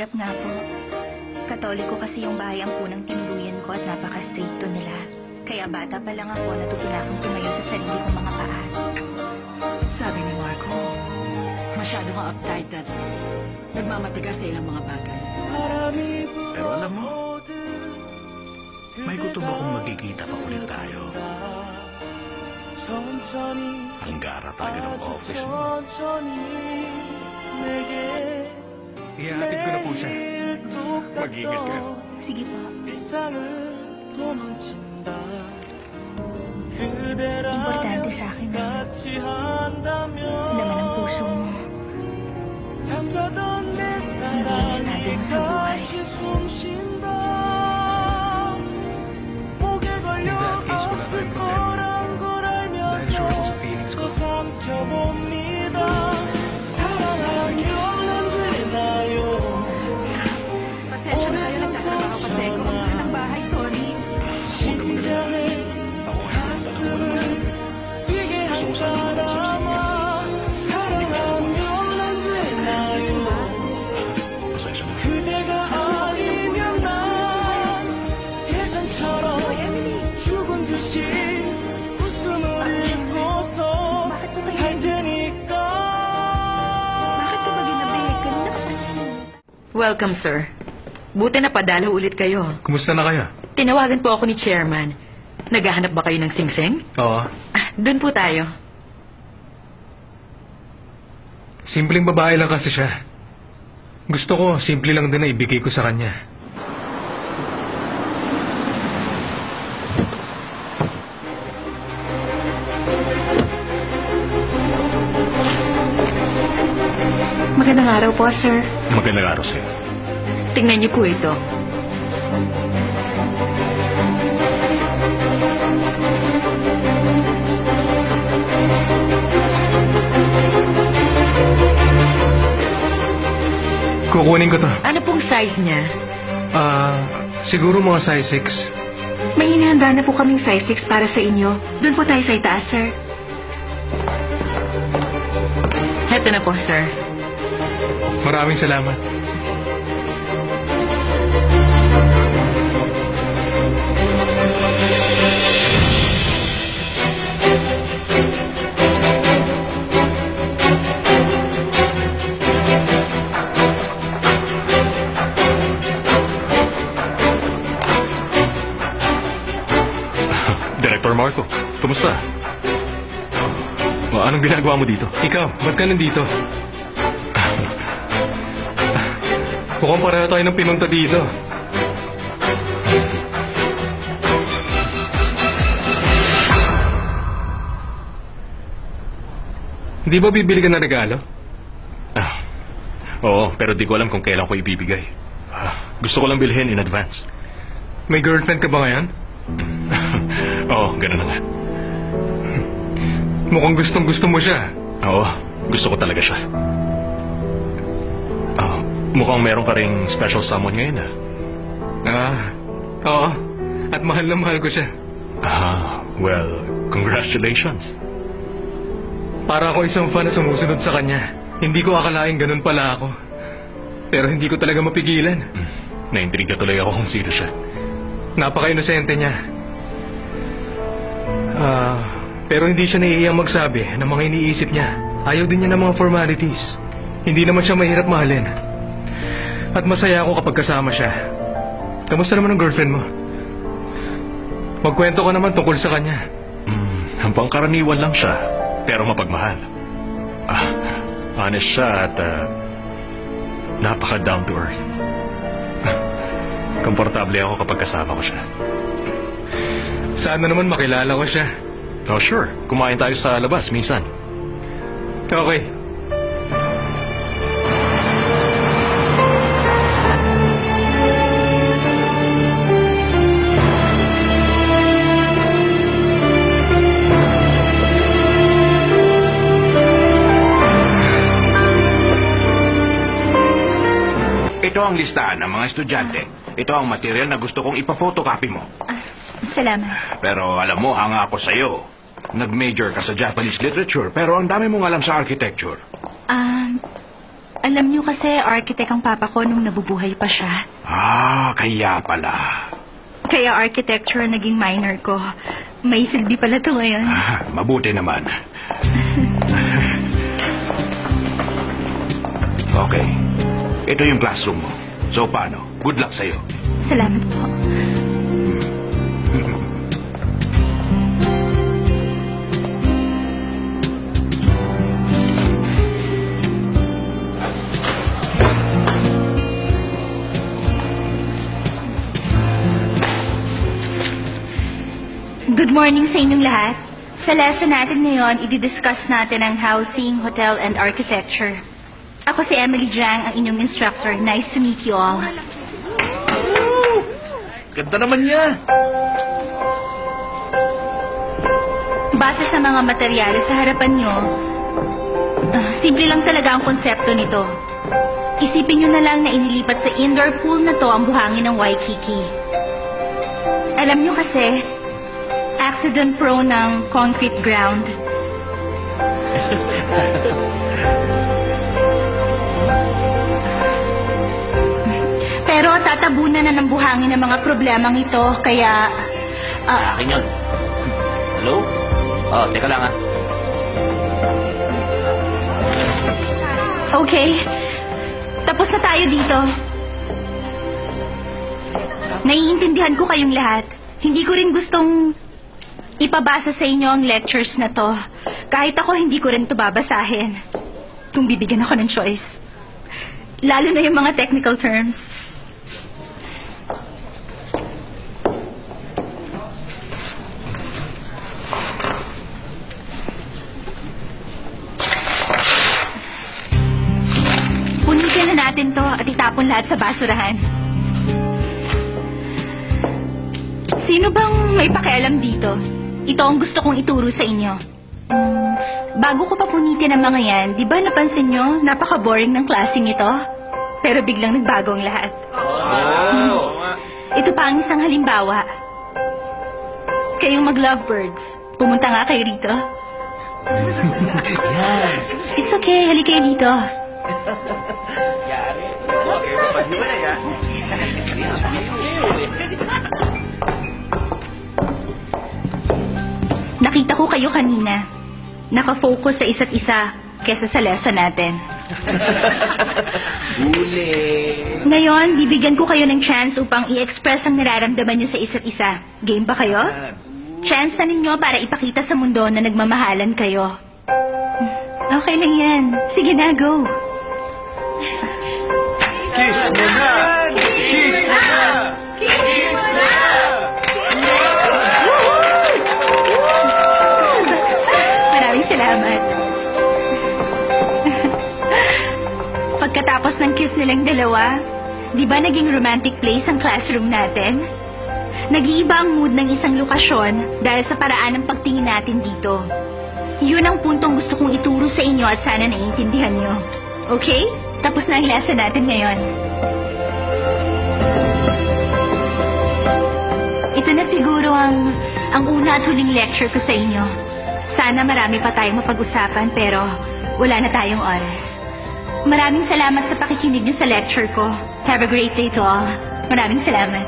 Mahirap nga po. Katoliko kasi yung bahay ang punang tinuluyan ko at napaka-stricto nila. Kaya bata pa lang ako natuto na akong tumayo sa sarili kong mga paa. Sabi ni Marco, masyado kang uptight at nagmamatigas sa ilang mga bagay. Pero alam mo, may gutom akong magkikita pa ulit tayo. Ang gara talaga ng office mo. Ihahatid ko na po siya. Mag-ingat ka. Sige po. Importante sa akin na laman ang puso mo. Hindi estado mo sa buhay. In that case, wala tayong problema. Dahil sure ako sa feelings ko. Pasensya na kayo, nagtatrabaho kasi kumamit ng bahay, sorry. Huwag ka mag-alala. Ako ngayon ang dalawa. Gusto ko sana pasensya na. Bakit ka ba ginabi? Kanina ka pa. Welcome, sir. Buti na padalaw ulit kayo. Kumusta na kayo? Tinawagan po ako ni Chairman. Naghahanap ba kayo ng singsing? Oo. Doon po tayo. Simpleng babae lang kasi siya. Gusto ko, simple lang din na ibigay ko sa kanya. Magandang araw po, sir. Magandang araw sa'yo. Tingnan niyo po ito. Kukunin ko to. Ano pong size niya? Siguro mga size 6. May inihanda na po kaming size 6 para sa inyo. Doon po tayo sa itaas, sir. Heto na po, sir. Maraming salamat. Director Marco, kumusta? Anong ginagawa mo dito? Ikaw, ba't ka nandito? Mukhang pareho tayo ng pinunta dito. Di ba bibili ka ng regalo? Oo, pero di ko alam kung kailan ko ibibigay. Gusto ko lang bilhin in advance. May girlfriend ka ba ngayon? Oo, ganun na nga. Mukhang gustong gusto mo siya. Oo, gusto ko talaga siya. Mukhang meron ka ring special someone ngayon Oo. At mahal na mahal ko siya. Well, congratulations. Para ako isang fan na sumusunod sa kanya. Hindi ko akalain ganun pala ako. Pero hindi ko talaga mapigilan. Naintriga tuloy ako kung sino siya. Napaka-inosente niya. Pero hindi siya nahihiyang magsabi ng mga iniisip niya. Ayaw din niya ng mga formalities. Hindi naman siya mahirap mahalin. At masaya ako kapag kasama siya. Kamusta naman ang girlfriend mo? Magkwento ka naman tungkol sa kanya. Ang pangkaraniwan lang siya, pero mapagmahal. Honest siya at napaka down to earth. Komportable ako kapag kasama ko siya. Sana naman makilala ko siya. Oh, sure. Kumain tayo sa labas minsan. Okay. Ito ang listahan ng mga estudyante. Ito ang material na gusto kong ipa-photocopy mo. Salamat. Pero alam mo, hanga ako sa'yo. Nag-major ka sa Japanese literature, pero ang dami mong alam sa architecture. Alam niyo kasi, architect ang papa ko nung nabubuhay pa siya. Kaya pala. Kaya architecture naging minor ko. May silbi pala to ngayon. Mabuti naman. Okay. Ito yung classroom mo. So, paano? Good luck sa'yo. Salamat po. Good morning sa inyong lahat. Sa lesson natin ngayon, i-discuss natin ang housing, hotel, and architecture. Ako si Emily Jiang, ang inyong instructor. Nice to meet you all. Ganda naman niya. Base sa mga materyales sa harapan nyo, simple lang talaga ang konsepto nito. Isipin nyo na lang na inilipat sa indoor pool na to ang buhangin ng Waikiki. Alam nyo kasi, accident prone ng concrete ground. Pero tatabunan na ng buhangin ng mga problemang ito, kaya... Akin yun. Hello? Teka lang Okay. Tapos na tayo dito. Naiintindihan ko kayong lahat. Hindi ko rin gustong ipabasa sa inyo ang lectures na to. Kahit ako, hindi ko rin ito babasahin. Kung bibigyan ako ng choice. Lalo na yung mga technical terms. Punitin na natin to at itapon lahat sa basurahan. Sino bang may pakialam dito? Ito ang gusto kong ituro sa inyo. Bago ko pa punitin ang mga yan, di ba napansin nyo, napaka-boring ng klaseng ito? Pero biglang nagbago ang lahat. Ito pa ang isang halimbawa. Kayong mag-lovebirds, pumunta nga kayo rito. It's okay, hali kayo dito. Nakita ko kayo kanina. Nakafocus sa isa't isa kesa sa lesson natin. Ngayon, bibigyan ko kayo ng chance upang i-express ang nararamdaman nyo sa isa't isa. Game ba kayo? Chance na ninyo para ipakita sa mundo na nagmamahalan kayo. Okay lang yan. Sige na, go. Kiss mo na! Kiss mo na! Kiss mo na! Maraming salamat. Pagkatapos ng kiss nilang dalawa, di ba naging romantic place ang classroom natin? Nag-iiba ang mood ng isang lokasyon dahil sa paraan ng pagtingin natin dito. Yun ang puntong gusto kong ituro sa inyo at sana naiintindihan nyo. Okay? Tapos na ang lesson natin ngayon. Ito na siguro ang una at huling lecture ko sa inyo. Sana marami pa tayong mapag-usapan pero wala na tayong oras. Maraming salamat sa pakikinig nyo sa lecture ko. Have a great day to all. Maraming salamat.